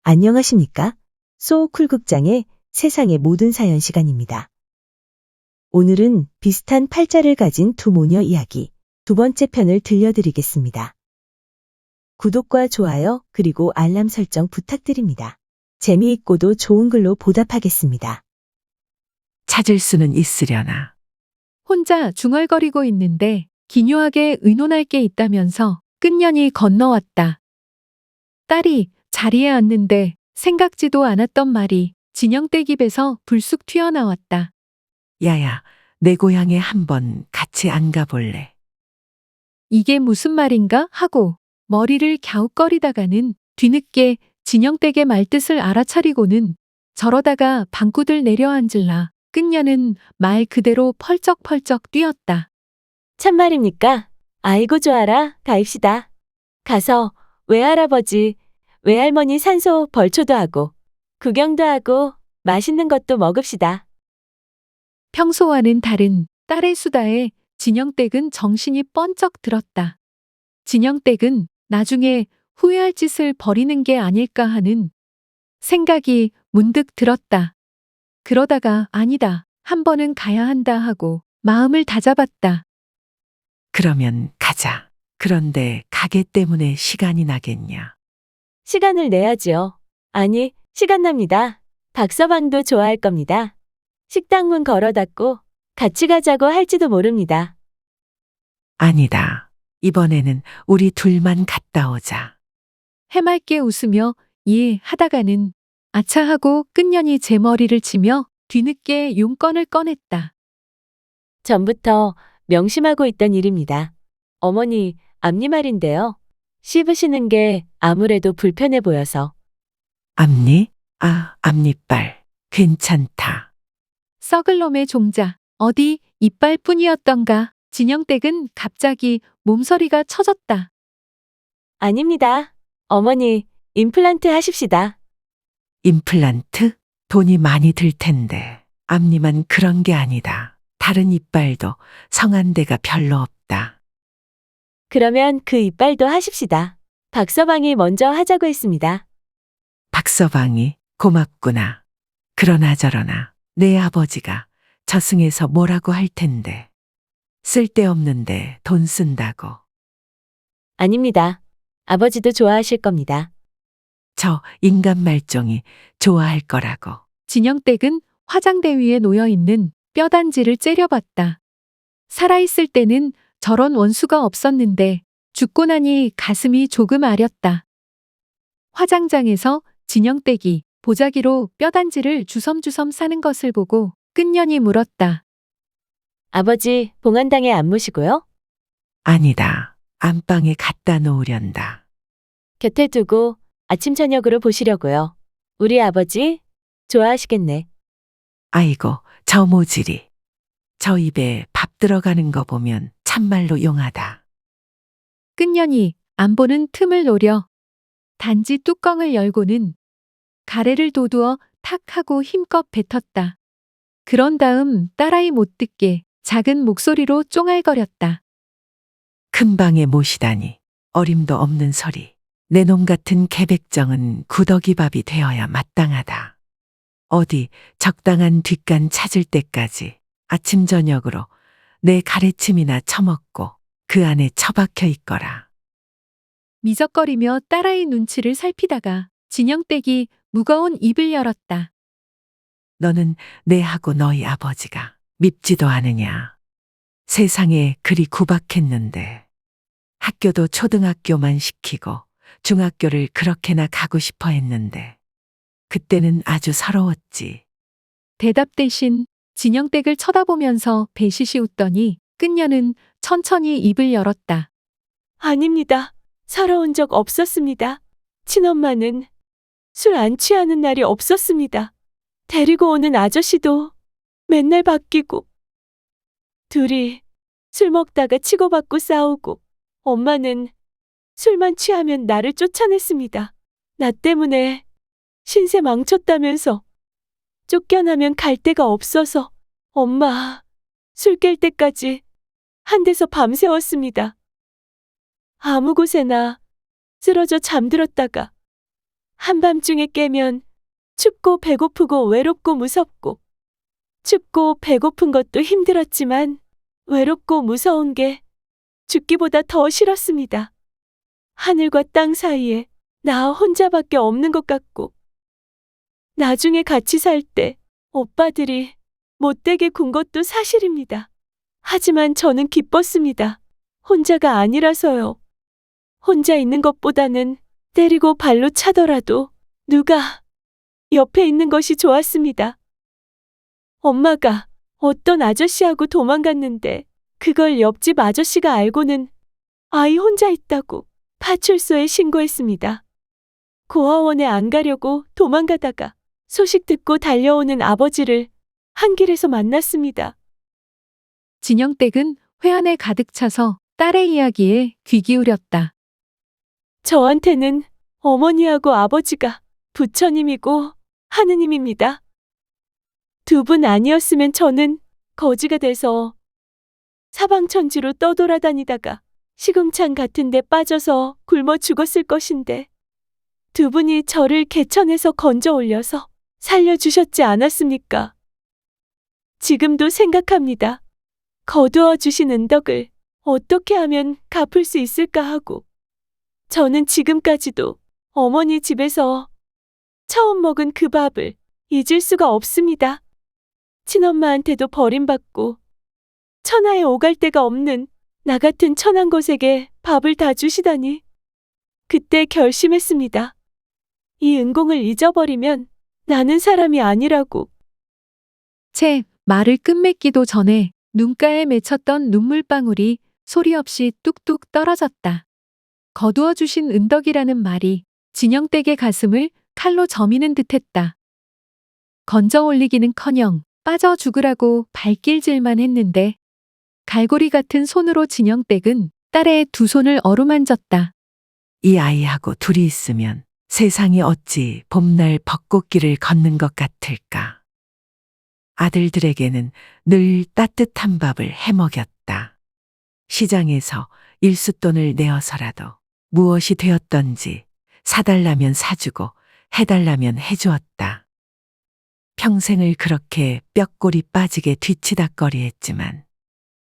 안녕하십니까? 소쿨극장의 세상의 모든 사연 시간입니다. 오늘은 비슷한 팔자를 가진 두 모녀 이야기 두 번째 편을 들려드리겠습니다. 구독과 좋아요 그리고 알람 설정 부탁드립니다. 재미있고도 좋은 글로 보답하겠습니다. 찾을 수는 있으려나. 혼자 중얼거리고 있는데 기묘하게 의논할 게 있다면서 끝년이 건너왔다. 딸이 자리에 앉는데 생각지도 않았던 말이 진영댁 입에서 불쑥 튀어나왔다. 야야, 내 고향에 한번 같이 안 가볼래? 이게 무슨 말인가 하고 머리를 갸웃거리다가는 뒤늦게 진영댁의 말뜻을 알아차리고는 저러다가 방구들 내려앉을라 끝년은 말 그대로 펄쩍펄쩍 뛰었다. 참말입니까? 아이고 좋아라 가입시다. 가서 외할아버지, 외할머니 산소 벌초도 하고 구경도 하고 맛있는 것도 먹읍시다. 평소와는 다른 딸의 수다에 진영댁은 정신이 번쩍 들었다. 진영댁은 나중에 후회할 짓을 벌이는 게 아닐까 하는 생각이 문득 들었다. 그러다가 아니다, 한 번은 가야 한다 하고 마음을 다잡았다. 그러면 가자. 그런데 가게 때문에 시간이 나겠냐? 시간을 내야지요. 아니, 시간 납니다. 박서방도 좋아할 겁니다. 식당 문 걸어 닫고 같이 가자고 할지도 모릅니다. 아니다. 이번에는 우리 둘만 갔다 오자. 해맑게 웃으며 예 하다가는 아차 하고 끝년이 제 머리를 치며 뒤늦게 용건을 꺼냈다. 전부터 명심하고 있던 일입니다. 어머니, 앞니말인데요. 씹으시는 게 아무래도 불편해 보여서. 앞니? 아, 앞니빨. 괜찮다. 썩을 놈의 종자. 어디 이빨뿐이었던가. 진영댁은 갑자기 몸서리가 쳐졌다. 아닙니다. 어머니, 임플란트 하십시다. 임플란트? 돈이 많이 들 텐데. 앞니만 그런 게 아니다. 다른 이빨도 성한 데가 별로 없다. 그러면 그 이빨도 하십시다. 박서방이 먼저 하자고 했습니다. 박서방이 고맙구나. 그러나 저러나 내 아버지가 저승에서 뭐라고 할 텐데. 쓸데없는데 돈 쓴다고. 아닙니다. 아버지도 좋아하실 겁니다. 저 인간 말종이 좋아할 거라고. 진영댁은 화장대 위에 놓여있는 뼈단지를 째려봤다. 살아있을 때는 저런 원수가 없었는데 죽고 나니 가슴이 조금 아렸다. 화장장에서 진영댁이 보자기로 뼈단지를 주섬주섬 싸는 것을 보고 끝년이 물었다. 아버지, 봉안당에 안 모시고요? 아니다. 안방에 갖다 놓으련다. 곁에 두고 아침 저녁으로 보시려고요. 우리 아버지 좋아하시겠네. 아이고, 저 모질이. 저 입에 밥 들어가는 거 보면 참말로 용하다. 끝년이 안 보는 틈을 노려 단지 뚜껑을 열고는 가래를 돋우어 탁 하고 힘껏 뱉었다. 그런 다음 딸아이 못 듣게 작은 목소리로 쫑알거렸다. 큰 방에 모시다니 어림도 없는 소리. 내 놈 같은 개백정은 구더기밥이 되어야 마땅하다. 어디 적당한 뒷간 찾을 때까지 아침 저녁으로 내 가래침이나 처먹고 그 안에 처박혀 있거라. 미적거리며 딸아이 눈치를 살피다가 진영댁이 무거운 입을 열었다. 너는 내하고 너희 아버지가 밉지도 않으냐. 세상에 그리 구박했는데 학교도 초등학교만 시키고 중학교를 그렇게나 가고 싶어 했는데 그때는 아주 서러웠지. 대답 대신 진영댁을 쳐다보면서 배시시 웃더니 끝년은 천천히 입을 열었다. 아닙니다. 서러운 적 없었습니다. 친엄마는 술 안 취하는 날이 없었습니다. 데리고 오는 아저씨도 맨날 바뀌고 둘이 술 먹다가 치고받고 싸우고 엄마는 술만 취하면 나를 쫓아냈습니다. 나 때문에 신세 망쳤다면서 쫓겨나면 갈 데가 없어서 엄마 술 깰 때까지 한 데서 밤새웠습니다. 아무 곳에나 쓰러져 잠들었다가 한밤중에 깨면 춥고 배고프고 외롭고 무섭고 춥고 배고픈 것도 힘들었지만 외롭고 무서운 게 죽기보다 더 싫었습니다. 하늘과 땅 사이에 나 혼자밖에 없는 것 같고 나중에 같이 살 때 오빠들이 못되게 군 것도 사실입니다. 하지만 저는 기뻤습니다. 혼자가 아니라서요. 혼자 있는 것보다는 때리고 발로 차더라도 누가 옆에 있는 것이 좋았습니다. 엄마가 어떤 아저씨하고 도망갔는데 그걸 옆집 아저씨가 알고는 아이 혼자 있다고 파출소에 신고했습니다. 고아원에 안 가려고 도망가다가 소식 듣고 달려오는 아버지를 한 길에서 만났습니다. 진영댁은 회한에 가득 차서 딸의 이야기에 귀 기울였다. 저한테는 어머니하고 아버지가 부처님이고 하느님입니다. 두 분 아니었으면 저는 거지가 돼서 사방천지로 떠돌아다니다가 시궁창 같은 데 빠져서 굶어 죽었을 것인데 두 분이 저를 개천에서 건져 올려서 살려주셨지 않았습니까? 지금도 생각합니다. 거두어 주신 은덕을 어떻게 하면 갚을 수 있을까 하고 저는 지금까지도 어머니 집에서 처음 먹은 그 밥을 잊을 수가 없습니다. 친엄마한테도 버림받고 천하에 오갈 데가 없는 나 같은 천한 것에게 밥을 다 주시다니. 그때 결심했습니다. 이 은공을 잊어버리면 나는 사람이 아니라고. 채 말을 끝맺기도 전에 눈가에 맺혔던 눈물방울이 소리 없이 뚝뚝 떨어졌다. 거두어 주신 은덕이라는 말이 진영댁의 가슴을 칼로 저미는 듯했다. 건져 올리기는커녕 빠져 죽으라고 발길질만 했는데 갈고리 같은 손으로 진영댁은 딸의 두 손을 어루만졌다. 이 아이하고 둘이 있으면 세상이 어찌 봄날 벚꽃길을 걷는 것 같을까. 아들들에게는 늘 따뜻한 밥을 해먹였다. 시장에서 일숫돈을 내어서라도 무엇이 되었던지 사달라면 사주고 해달라면 해주었다. 평생을 그렇게 뼈골이 빠지게 뒤치다꺼리했지만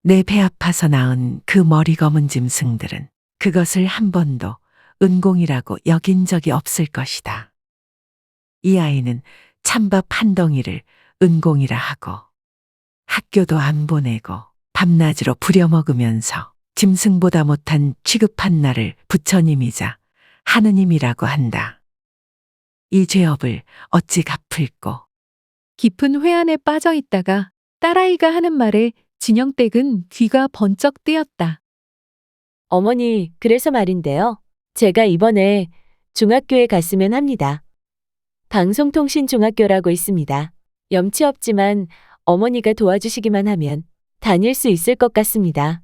내 배 아파서 낳은 그 머리 검은 짐승들은 그것을 한 번도 은공이라고 여긴 적이 없을 것이다. 이 아이는 찬밥 한 덩이를 은공이라 하고 학교도 안 보내고 밤낮으로 부려먹으면서 짐승보다 못한 취급한 나를 부처님이자 하느님이라고 한다. 이 죄업을 어찌 갚을꼬. 깊은 회한에 빠져 있다가 딸아이가 하는 말에 진영댁은 귀가 번쩍 뜨였다. 어머니, 그래서 말인데요. 제가 이번에 중학교에 갔으면 합니다. 방송통신중학교라고 있습니다. 염치 없지만 어머니가 도와주시기만 하면 다닐 수 있을 것 같습니다.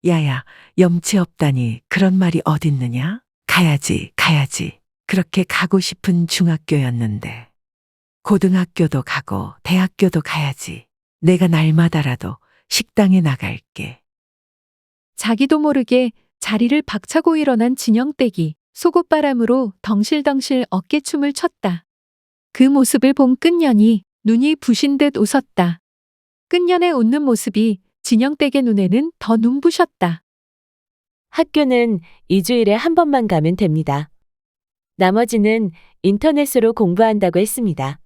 야야, 염치 없다니 그런 말이 어딨느냐? 가야지, 가야지. 그렇게 가고 싶은 중학교였는데. 고등학교도 가고 대학교도 가야지. 내가 날마다라도 식당에 나갈게. 자기도 모르게 자리를 박차고 일어난 진영댁이 속옷바람으로 덩실덩실 어깨춤을 췄다. 그 모습을 본 끝년이 눈이 부신 듯 웃었다. 끝년의 웃는 모습이 진영댁의 눈에는 더 눈부셨다. 학교는 2주일에 한 번만 가면 됩니다. 나머지는 인터넷으로 공부한다고 했습니다.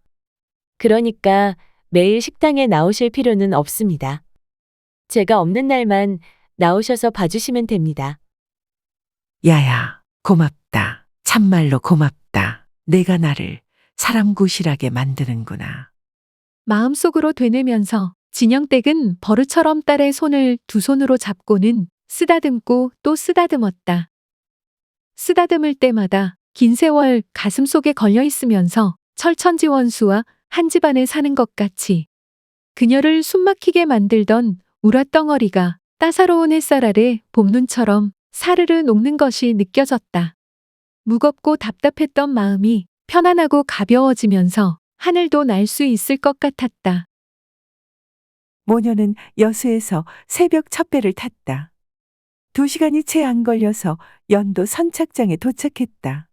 그러니까 매일 식당에 나오실 필요는 없습니다. 제가 없는 날만 나오셔서 봐주시면 됩니다. 야야, 고맙다. 참말로 고맙다. 내가 나를 사람 구실하게 만드는구나. 마음속으로 되뇌면서 진영댁은 버릇처럼 딸의 손을 두 손으로 잡고는 쓰다듬고 또 쓰다듬었다. 쓰다듬을 때마다 긴 세월 가슴속에 걸려 있으면서 철천지원수와 한 집안에 사는 것 같이 그녀를 숨막히게 만들던 우라덩어리가 따사로운 햇살 아래 봄눈처럼 사르르 녹는 것이 느껴졌다. 무겁고 답답했던 마음이 편안하고 가벼워지면서 하늘도 날 수 있을 것 같았다. 모녀는 여수에서 새벽 첫 배를 탔다. 2시간이 채 안 걸려서 연도 선착장에 도착했다.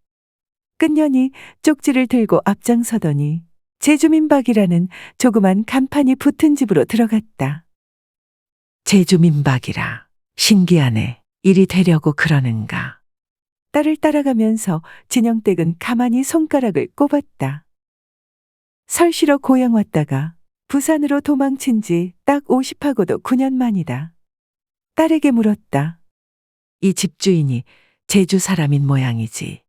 끝년이 쪽지를 들고 앞장서더니 제주민박이라는 조그만 간판이 붙은 집으로 들어갔다. 제주민박이라. 신기하네. 일이 되려고 그러는가. 딸을 따라가면서 진영댁은 가만히 손가락을 꼽았다. 설 쉬러 고향 왔다가 부산으로 도망친 지 딱 50하고도 9년 만이다. 딸에게 물었다. 이 집주인이 제주 사람인 모양이지.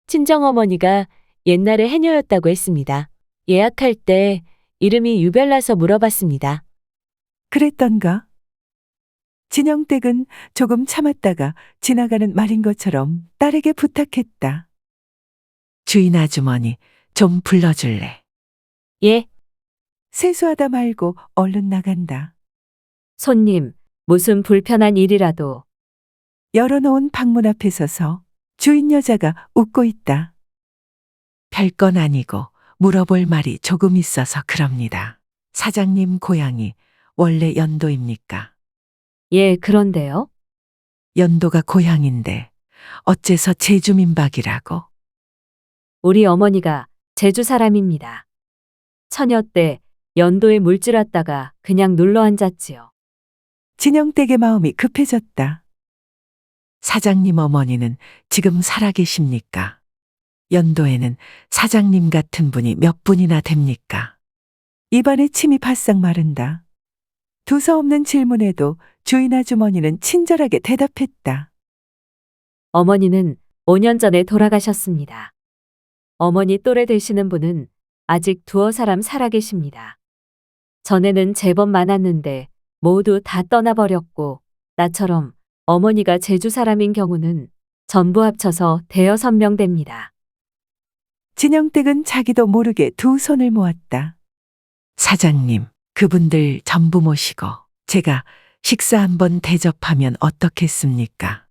친정어머니가 옛날에 해녀였다고 했습니다. 예약할 때 이름이 유별나서 물어봤습니다. 그랬던가? 진영댁은 조금 참았다가 지나가는 말인 것처럼 딸에게 부탁했다. 주인 아주머니 좀 불러줄래? 예, 세수하다 말고 얼른 나간다. 손님, 무슨 불편한 일이라도. 열어놓은 방문 앞에 서서 주인 여자가 웃고 있다. 별건 아니고 물어볼 말이 조금 있어서 그럽니다. 사장님 고향이 원래 연도입니까? 예, 그런데요. 연도가 고향인데 어째서 제주민박이라고? 우리 어머니가 제주 사람입니다. 처녀 때 연도에 물질 왔다가 그냥 눌러 앉았지요. 진영댁의 마음이 급해졌다. 사장님 어머니는 지금 살아계십니까? 연도에는 사장님 같은 분이 몇 분이나 됩니까? 입안에 침이 바싹 마른다. 두서없는 질문에도 주인 아주머니는 친절하게 대답했다. 어머니는 5년 전에 돌아가셨습니다. 어머니 또래 되시는 분은 아직 두어 사람 살아계십니다. 전에는 제법 많았는데 모두 다 떠나버렸고 나처럼 어머니가 제주 사람인 경우는 전부 합쳐서 대여섯 명 됩니다. 진영댁은 자기도 모르게 두 손을 모았다. 사장님, 그분들 전부 모시고 제가 식사 한번 대접하면 어떻겠습니까?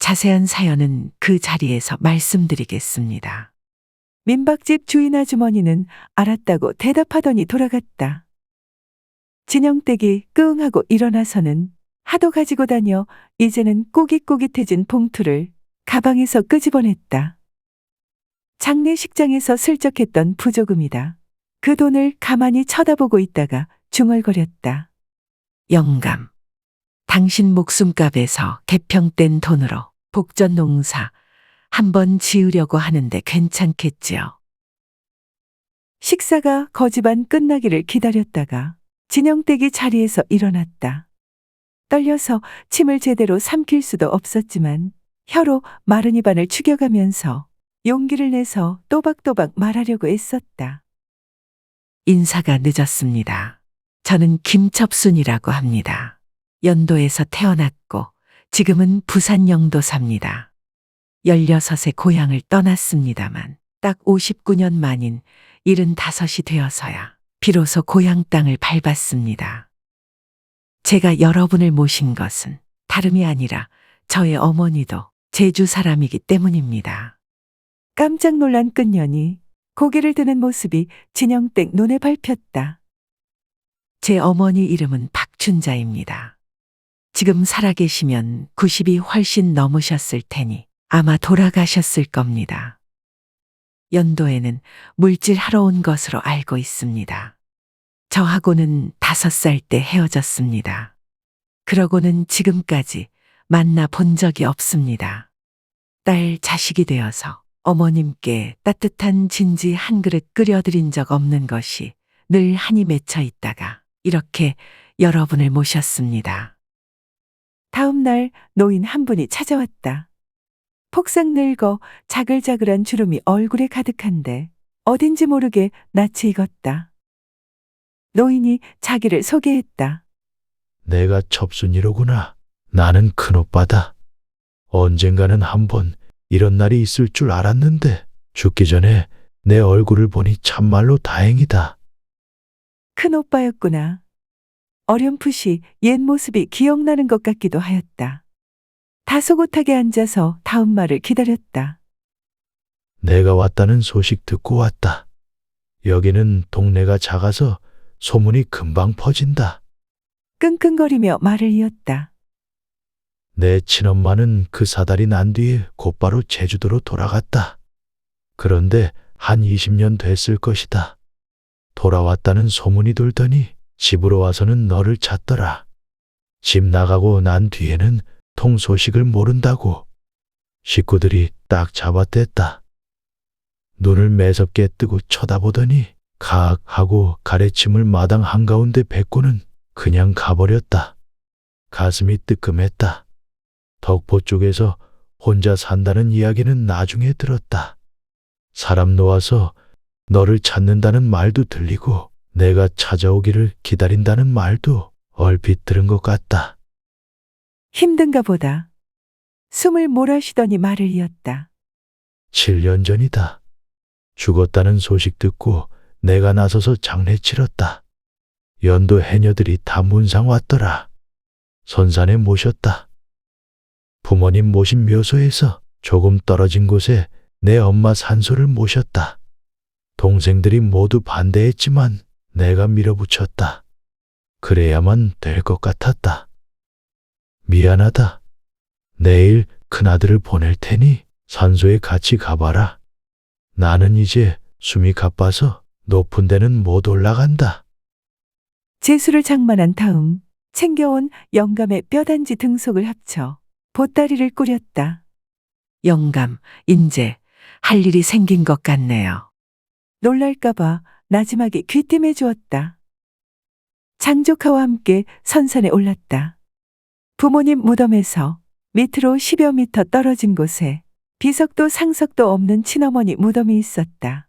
자세한 사연은 그 자리에서 말씀드리겠습니다. 민박집 주인 아주머니는 알았다고 대답하더니 돌아갔다. 진영댁이 끙하고 일어나서는 하도 가지고 다녀 이제는 꾸깃꾸깃해진 봉투를 가방에서 끄집어냈다. 장례식장에서 슬쩍 했던 부조금이다. 그 돈을 가만히 쳐다보고 있다가 중얼거렸다. 영감, 당신 목숨값에서 개평된 돈으로 복전 농사 한번 지으려고 하는데 괜찮겠지요? 식사가 거지반 끝나기를 기다렸다가 진영댁이 자리에서 일어났다. 떨려서 침을 제대로 삼킬 수도 없었지만 혀로 마른 입안을 죽여가면서 용기를 내서 또박또박 말하려고 애썼다. 인사가 늦었습니다. 저는 김첩순이라고 합니다. 연도에서 태어났고 지금은 부산 영도 삽니다. 16에 고향을 떠났습니다만 딱 59년 만인 75이 되어서야 비로소 고향 땅을 밟았습니다. 제가 여러분을 모신 것은 다름이 아니라 저의 어머니도 제주 사람이기 때문입니다. 깜짝 놀란 끝년이 고개를 드는 모습이 진영댁 눈에 밟혔다. 제 어머니 이름은 박춘자입니다. 지금 살아계시면 90이 훨씬 넘으셨을 테니 아마 돌아가셨을 겁니다. 연도에는 물질하러 온 것으로 알고 있습니다. 저하고는 5살 때 헤어졌습니다. 그러고는 지금까지 만나 본 적이 없습니다. 딸 자식이 되어서 어머님께 따뜻한 진지 한 그릇 끓여드린 적 없는 것이 늘 한이 맺혀 있다가 이렇게 여러분을 모셨습니다. 다음 날 노인 한 분이 찾아왔다. 폭삭 늙어 자글자글한 주름이 얼굴에 가득한데 어딘지 모르게 낯이 익었다. 노인이 자기를 소개했다. 내가 첩순이로구나. 나는 큰오빠다. 언젠가는 한번 이런 날이 있을 줄 알았는데 죽기 전에 내 얼굴을 보니 참말로 다행이다. 큰오빠였구나. 어렴풋이 옛 모습이 기억나는 것 같기도 하였다. 다소곳하게 앉아서 다음 말을 기다렸다. 내가 왔다는 소식 듣고 왔다. 여기는 동네가 작아서 소문이 금방 퍼진다. 끙끙거리며 말을 이었다. 내 친엄마는 그 사달이 난 뒤에 곧바로 제주도로 돌아갔다. 그런데 한 20년 됐을 것이다. 돌아왔다는 소문이 돌더니 집으로 와서는 너를 찾더라. 집 나가고 난 뒤에는 통 소식을 모른다고. 식구들이 딱 잡아댔다. 눈을 매섭게 뜨고 쳐다보더니 가악 하고 가래침을 마당 한가운데 뱉고는 그냥 가버렸다. 가슴이 뜨끔했다. 덕포 쪽에서 혼자 산다는 이야기는 나중에 들었다. 사람 놓아서 너를 찾는다는 말도 들리고 내가 찾아오기를 기다린다는 말도 얼핏 들은 것 같다. 힘든가 보다. 숨을 몰아쉬더니 말을 이었다. 7년 전이다. 죽었다는 소식 듣고 내가 나서서 장례 치렀다. 연도 해녀들이 다 문상 왔더라. 선산에 모셨다. 부모님 모신 묘소에서 조금 떨어진 곳에 내 엄마 산소를 모셨다. 동생들이 모두 반대했지만 내가 밀어붙였다. 그래야만 될 것 같았다. 미안하다. 내일 큰아들을 보낼 테니 산소에 같이 가봐라. 나는 이제 숨이 가빠서 높은 데는 못 올라간다. 제수를 장만한 다음 챙겨온 영감의 뼈단지 등속을 합쳐 보따리를 꾸렸다. 영감, 인제 할 일이 생긴 것 같네요. 놀랄까봐 나지막이 귀띔해 주었다. 장조카와 함께 선산에 올랐다. 부모님 무덤에서 밑으로 10여 미터 떨어진 곳에 비석도 상석도 없는 친어머니 무덤이 있었다.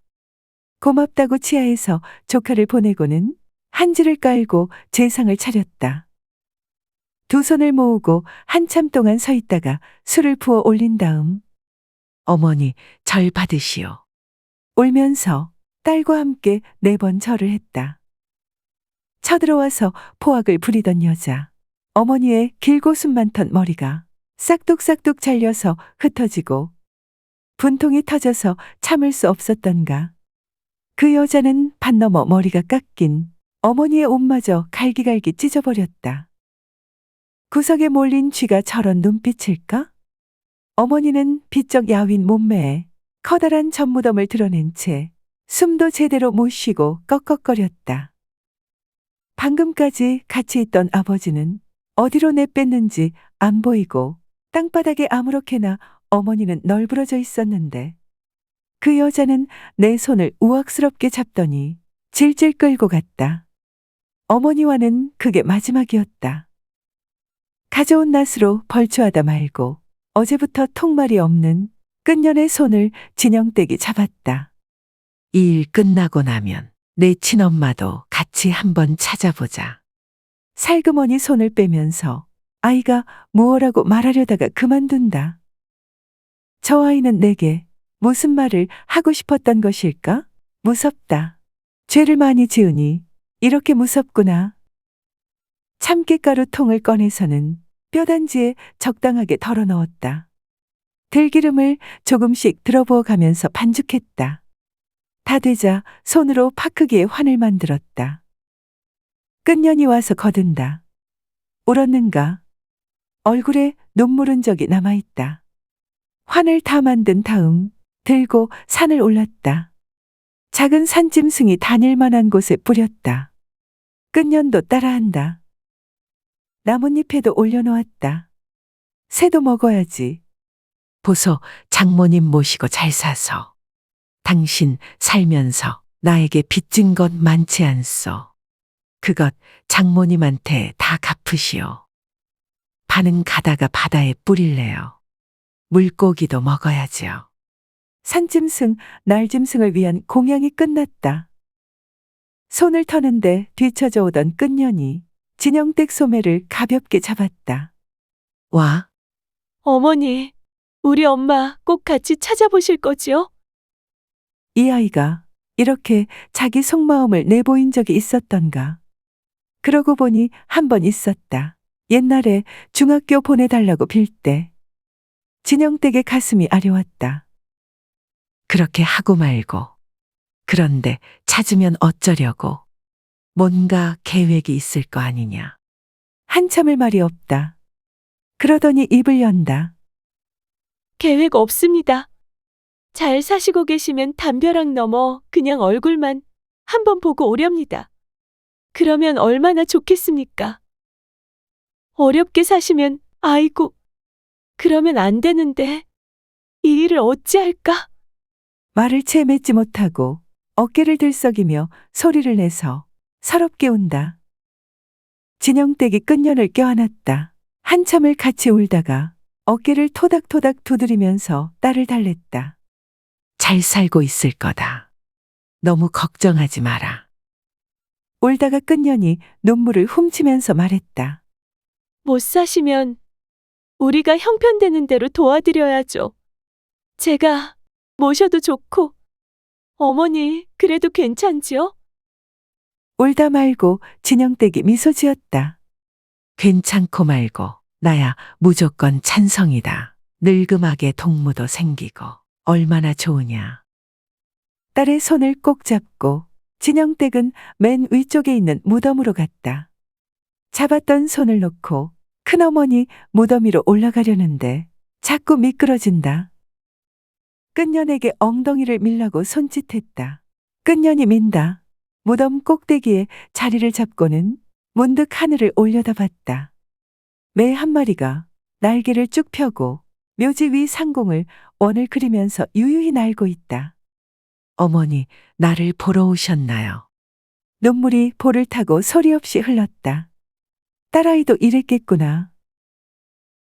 고맙다고 치하에서 조카를 보내고는 한지를 깔고 제상을 차렸다. 두 손을 모으고 한참 동안 서 있다가 술을 부어 올린 다음 어머니 절 받으시오. 울면서 딸과 함께 4번 절을 했다. 쳐들어와서 포악을 부리던 여자. 어머니의 길고 숨 많던 머리가 싹둑싹둑 잘려서 흩어지고 분통이 터져서 참을 수 없었던가. 그 여자는 반 넘어 머리가 깎인 어머니의 옷마저 갈기갈기 찢어버렸다. 구석에 몰린 쥐가 저런 눈빛일까? 어머니는 비쩍 야윈 몸매에 커다란 젖무덤을 드러낸 채 숨도 제대로 못 쉬고 꺽꺽거렸다. 방금까지 같이 있던 아버지는 어디로 내뺐는지 안 보이고 땅바닥에 아무렇게나 어머니는 널브러져 있었는데 그 여자는 내 손을 우악스럽게 잡더니 질질 끌고 갔다. 어머니와는 그게 마지막이었다. 가져온 낫으로 벌초하다 말고 어제부터 통말이 없는 끝년의 손을 진영댁이 잡았다. 이 일 끝나고 나면 내 친엄마도 같이 한번 찾아보자. 살그머니 손을 빼면서 아이가 무엇라고 말하려다가 그만둔다. 저 아이는 내게 무슨 말을 하고 싶었던 것일까? 무섭다. 죄를 많이 지으니 이렇게 무섭구나. 참깨가루 통을 꺼내서는 뼈단지에 적당하게 덜어 넣었다. 들기름을 조금씩 들어부어 가면서 반죽했다. 다 되자 손으로 파 크기의 환을 만들었다. 끝년이 와서 거둔다. 울었는가? 얼굴에 눈물 흔적이 남아있다. 환을 다 만든 다음 들고 산을 올랐다. 작은 산짐승이 다닐 만한 곳에 뿌렸다. 끝년도 따라한다. 나뭇잎에도 올려놓았다. 새도 먹어야지. 보소, 장모님 모시고 잘 사서. 당신 살면서 나에게 빚진 것 많지 않소. 그것 장모님한테 다 갚으시오. 반은 가다가 바다에 뿌릴래요. 물고기도 먹어야지요. 산짐승, 날짐승을 위한 공양이 끝났다. 손을 터는데 뒤처져 오던 끝년이 진영댁 소매를 가볍게 잡았다. 와. 어머니, 우리 엄마 꼭 같이 찾아보실 거지요? 이 아이가 이렇게 자기 속마음을 내보인 적이 있었던가. 그러고 보니 한 번 있었다. 옛날에 중학교 보내달라고 빌 때. 진영댁의 가슴이 아려왔다. 그렇게 하고 말고. 그런데 찾으면 어쩌려고. 뭔가 계획이 있을 거 아니냐. 한참을 말이 없다. 그러더니 입을 연다. 계획 없습니다. 잘 사시고 계시면 담벼락 넘어 그냥 얼굴만 한번 보고 오렵니다. 그러면 얼마나 좋겠습니까? 어렵게 사시면 아이고, 그러면 안 되는데 이 일을 어찌할까? 말을 채 맺지 못하고 어깨를 들썩이며 소리를 내서 서럽게 운다. 진영댁이 끝년을 껴안았다. 한참을 같이 울다가 어깨를 토닥토닥 두드리면서 딸을 달랬다. 잘 살고 있을 거다. 너무 걱정하지 마라. 울다가 끝년이 눈물을 훔치면서 말했다. 못 사시면 우리가 형편되는 대로 도와드려야죠. 제가 모셔도 좋고, 어머니 그래도 괜찮지요? 울다 말고 진영댁이 미소 지었다. 괜찮고 말고 나야 무조건 찬성이다. 늙음하게 동무도 생기고 얼마나 좋으냐. 딸의 손을 꼭 잡고 진영댁은 맨 위쪽에 있는 무덤으로 갔다. 잡았던 손을 놓고 큰어머니 무덤 위로 올라가려는데 자꾸 미끄러진다. 끝년에게 엉덩이를 밀라고 손짓했다. 끝년이 민다. 무덤 꼭대기에 자리를 잡고는 문득 하늘을 올려다봤다. 매 한 마리가 날개를 쭉 펴고 묘지 위 상공을 원을 그리면서 유유히 날고 있다. 어머니, 나를 보러 오셨나요? 눈물이 볼을 타고 소리 없이 흘렀다. 딸아이도 이랬겠구나.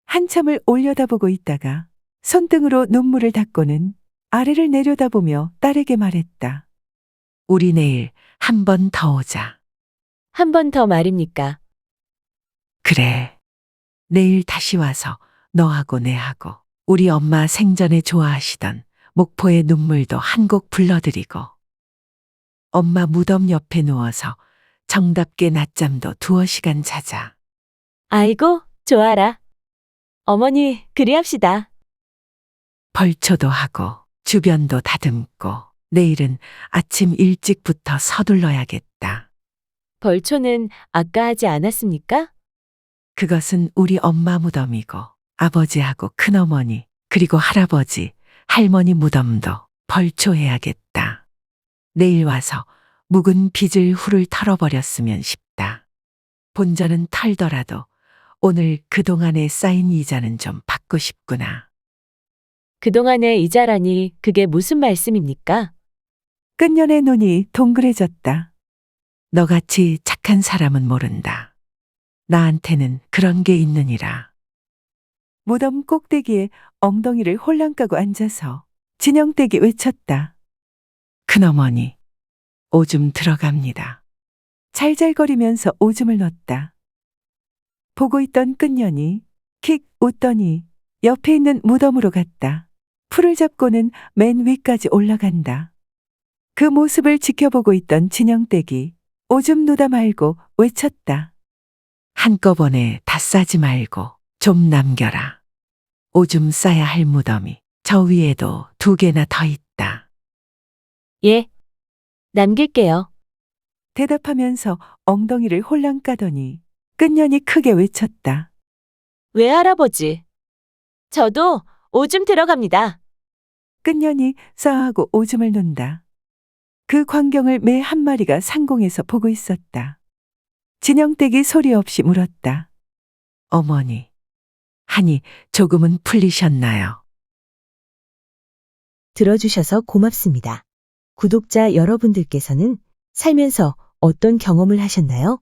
한참을 올려다보고 있다가 손등으로 눈물을 닦고는 아래를 내려다보며 딸에게 말했다. 우리 내일 한 번 더 오자. 한 번 더 말입니까? 그래. 내일 다시 와서 너하고 내하고 우리 엄마 생전에 좋아하시던 목포의 눈물도 한 곡 불러드리고 엄마 무덤 옆에 누워서 정답게 낮잠도 2시간 자자. 아이고, 좋아라. 어머니, 그리합시다. 벌초도 하고 주변도 다듬고 내일은 아침 일찍부터 서둘러야겠다. 벌초는 아까 하지 않았습니까? 그것은 우리 엄마 무덤이고 아버지하고 큰어머니 그리고 할아버지, 할머니 무덤도 벌초해야겠다. 내일 와서 묵은 빚을 훌훌 털어버렸으면 싶다. 본전은 털더라도 오늘 그동안에 쌓인 이자는 좀 받고 싶구나. 그동안의 이자라니 그게 무슨 말씀입니까? 끝년의 눈이 동그래졌다. 너같이 착한 사람은 모른다. 나한테는 그런 게 있느니라. 무덤 꼭대기에 엉덩이를 홀랑 까고 앉아서 진영댁이 외쳤다. 큰어머니, 오줌 들어갑니다. 잘잘거리면서 오줌을 넣었다. 보고 있던 끝년이 킥 웃더니 옆에 있는 무덤으로 갔다. 풀을 잡고는 맨 위까지 올라간다. 그 모습을 지켜보고 있던 진영댁이 오줌 누다 말고 외쳤다. 한꺼번에 다 싸지 말고 좀 남겨라. 오줌 싸야 할 무덤이 저 위에도 2개나 더 있다. 예, 남길게요. 대답하면서 엉덩이를 홀랑 까더니 끝년이 크게 외쳤다. 외할아버지, 저도 오줌 들어갑니다. 끝년이 싸하고 오줌을 논다. 그 광경을 매 한 마리가 상공에서 보고 있었다. 진영댁이 소리 없이 물었다. 어머니, 한이 조금은 풀리셨나요? 들어주셔서 고맙습니다. 구독자 여러분들께서는 살면서 어떤 경험을 하셨나요?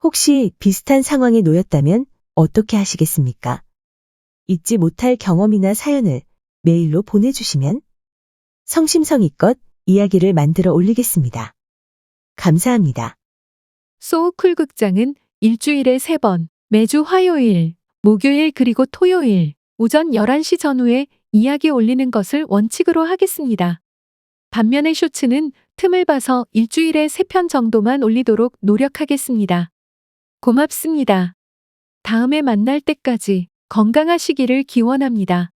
혹시 비슷한 상황에 놓였다면 어떻게 하시겠습니까? 잊지 못할 경험이나 사연을 메일로 보내주시면 성심성의껏 이야기를 만들어 올리겠습니다. 감사합니다. 소우쿨 극장은 일주일에 3번, 매주 화요일, 목요일 그리고 토요일, 오전 11시 전후에 이야기 올리는 것을 원칙으로 하겠습니다. 반면에 쇼츠는 틈을 봐서 일주일에 3편 정도만 올리도록 노력하겠습니다. 고맙습니다. 다음에 만날 때까지 건강하시기를 기원합니다.